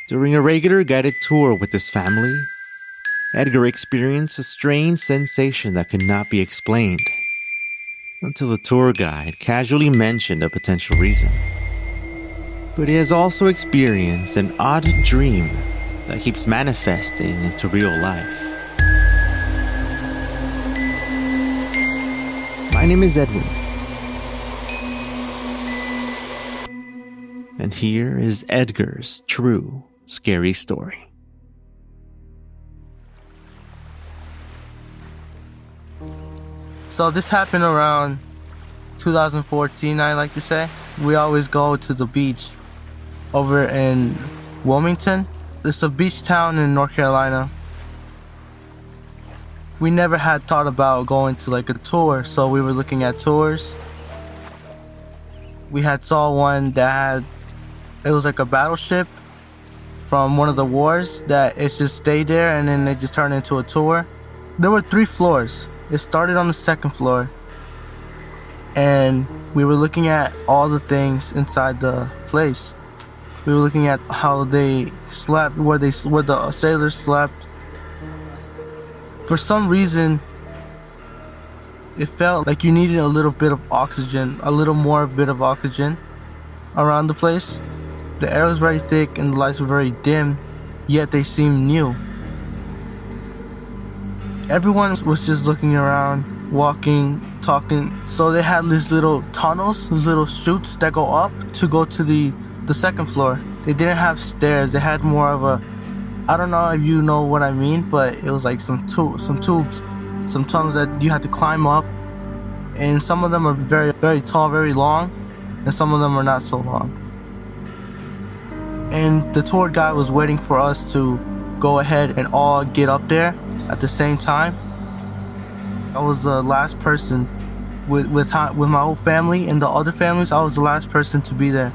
During a regular guided tour with his family, Edgar experienced a strange sensation that could not be explained, until the tour guide casually mentioned a potential reason. But he has also experienced an odd dream that keeps manifesting into real life. My name is Edwin, and here is Edgar's true scary story. So this happened around 2014, I like to say. We always go to the beach over in Wilmington. It's a beach town in North Carolina. We never had thought about going to like a tour, so we were looking at tours. We had saw one that it was like a battleship from one of the wars that it just stayed there and then they just turned into a tour. There were 3 floors. It started on the 2nd floor, and we were looking at all the things inside the place. We were looking at how they slept, where the sailors slept. For some reason, it felt like you needed a little bit of oxygen, a little more bit of oxygen around the place. The air was very thick and the lights were very dim, yet they seemed new. Everyone was just looking around, walking, talking. So they had these little tunnels, these little chutes that go up to go to the 2nd floor. They didn't have stairs. They had more of a, I don't know if you know what I mean, but it was like some tubes, some tunnels that you had to climb up. And some of them are very, very tall, very long, and some of them are not so long. And the tour guide was waiting for us to go ahead and all get up there at the same time. I was the last person with my whole family and the other families. I was the last person to be there.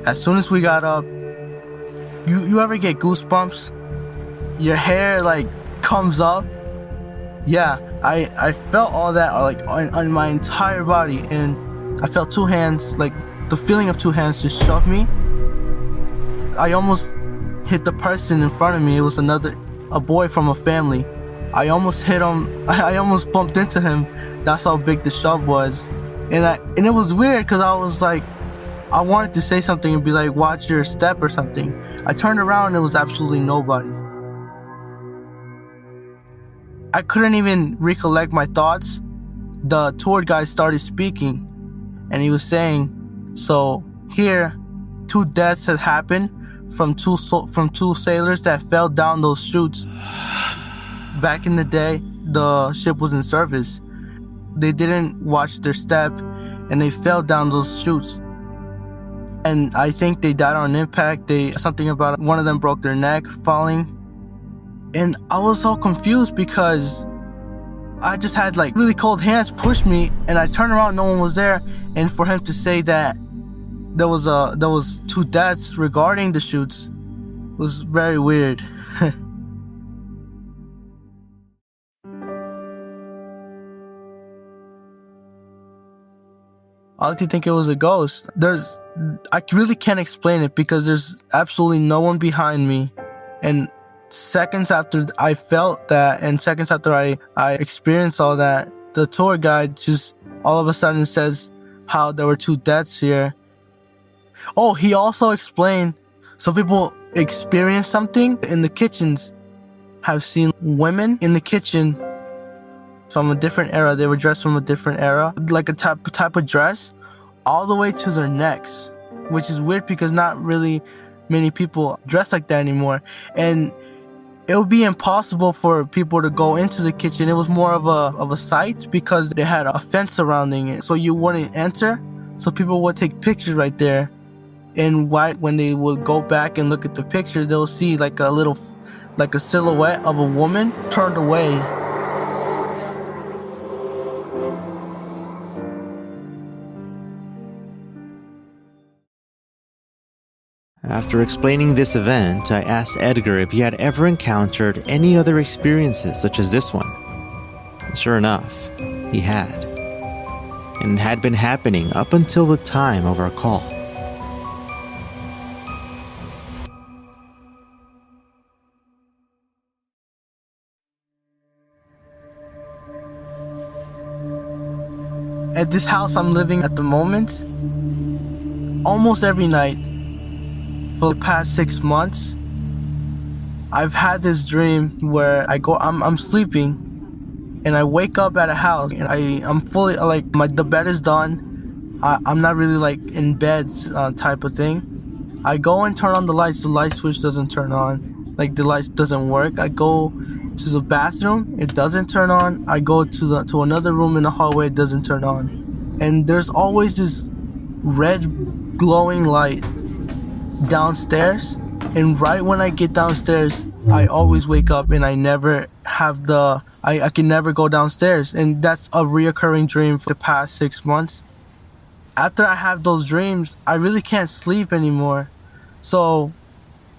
As soon as we got up, you ever get goosebumps? Your hair like comes up. Yeah, I felt all that like on my entire body, and I felt 2 hands, like the feeling of 2 hands just shoved me. I almost hit the person in front of me. It was a boy from a family. I almost hit him. I almost bumped into him. That's how big the shove was. And it was weird because I was like, I wanted to say something and be like, watch your step or something. I turned around and there was absolutely nobody. I couldn't even recollect my thoughts. The tour guide started speaking and he was saying, so here 2 deaths had happened from two sailors that fell down those chutes. Back in the day, the ship was in service. They didn't watch their step and they fell down those chutes. And I think they died on impact. Something about one of them broke their neck falling. And I was so confused because I just had like really cold hands push me, and I turned around, no one was there. And for him to say that there was 2 deaths regarding the chutes was very weird. I like to think it was a ghost. I really can't explain it because there's absolutely no one behind me. And seconds after I felt that, and seconds after I experienced all that, the tour guide just all of a sudden says how there were 2 deaths here. Oh, he also explained some people experience something in the kitchens. Have seen women in the kitchen from a different era. They were dressed from a different era, like a type of dress, all the way to their necks, which is weird because not really many people dress like that anymore. And it would be impossible for people to go into the kitchen. It was more of a site because they had a fence surrounding it, so you wouldn't enter. So people would take pictures right there. And when they would go back and look at the picture, they'll see like a silhouette of a woman turned away. After explaining this event, I asked Edgar if he had ever encountered any other experiences such as this one. And sure enough, he had. And it had been happening up until the time of our call. At this house I'm living at the moment, almost every night for the past 6 months, I've had this dream where I'm sleeping and I wake up at a house and I'm fully like the bed is done. I'm not really like in bed type of thing. I go and turn on the lights. The light switch doesn't turn on. Like the light doesn't work. I go to the bathroom. It doesn't turn on. I go to another room in the hallway. It doesn't turn on. And there's always this red glowing light downstairs. And right when I get downstairs, I always wake up and I never have I can never go downstairs. And that's a reoccurring dream for the past 6 months. After I have those dreams, I really can't sleep anymore. So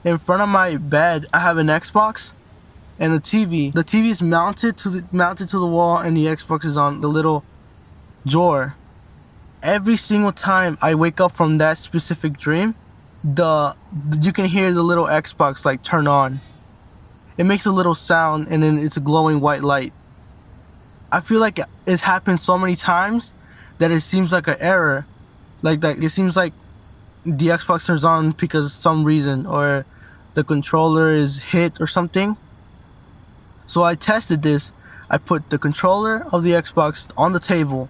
in front of my bed, I have an Xbox and a TV. The TV is mounted to the wall and the Xbox is on the little drawer. Every single time I wake up from that specific dream, you can hear the little Xbox like turn on. It makes a little sound and then it's a glowing white light. I feel like it's happened so many times that it seems like an error. Like that, it seems like the Xbox turns on because of some reason, or the controller is hit or something. So I tested this. I put the controller of the Xbox on the table.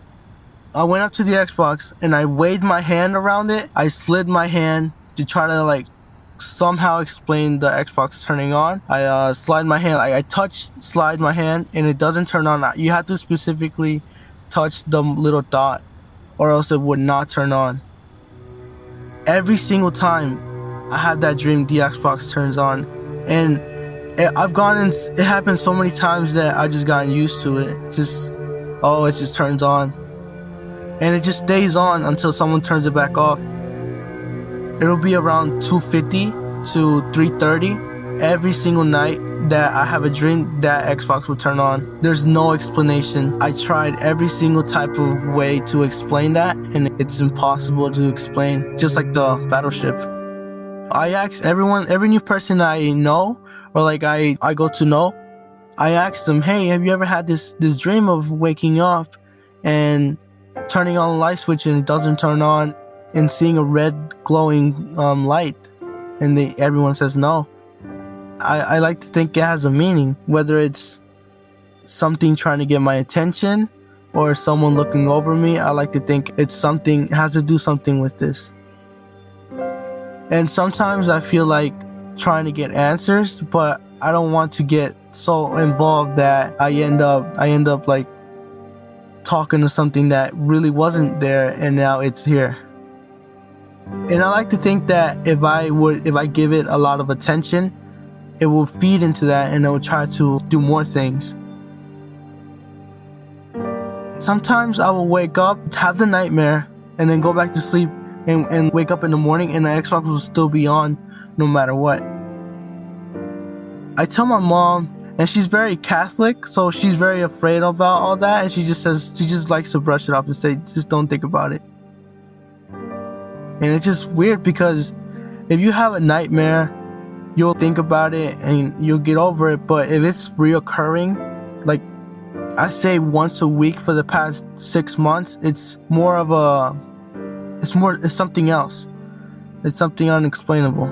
I went up to the Xbox and I waved my hand around it. I slid my hand to try to like somehow explain the Xbox turning on. I slide my hand. I slide my hand and it doesn't turn on. You have to specifically touch the little dot or else it would not turn on. Every single time I have that dream, the Xbox turns on. And it happens so many times that I just gotten used to it. It just turns on. And it just stays on until someone turns it back off. It'll be around 2:50 to 3:30 every single night that I have a dream that Xbox will turn on. There's no explanation. I tried every single type of way to explain that and it's impossible to explain, just like the battleship. I asked every new person I know or like I go to know, I asked them, hey, have you ever had this dream of waking up and turning on the light switch and it doesn't turn on and seeing a red glowing light? And everyone says no. I like to think it has a meaning, whether it's something trying to get my attention or someone looking over me. I like to think it has to do something with this. And sometimes I feel like trying to get answers, but I don't want to get so involved that I end up like talking to something that really wasn't there and now it's here. And I like to think that if I give it a lot of attention, it will feed into that and it will try to do more things. Sometimes I will wake up, have the nightmare, and then go back to sleep and wake up in the morning and the Xbox will still be on no matter what. I tell my mom, and she's very Catholic, so she's very afraid about all that, and she just likes to brush it off and say, just don't think about it. And it's just weird because if you have a nightmare, you'll think about it and you'll get over it. But if it's reoccurring, like I say once a week for the past 6 months, it's something else. It's something unexplainable.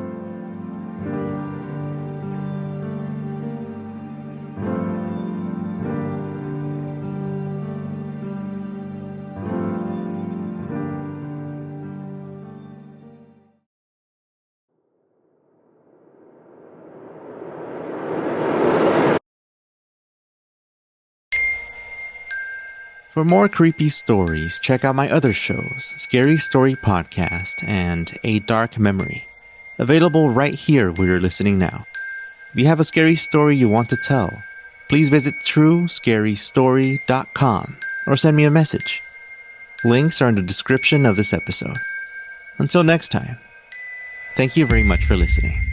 For more creepy stories, check out my other shows, Scary Story Podcast and A Dark Memory, available right here where you're listening now. If you have a scary story you want to tell, please visit truescarystory.com or send me a message. Links are in the description of this episode. Until next time, thank you very much for listening.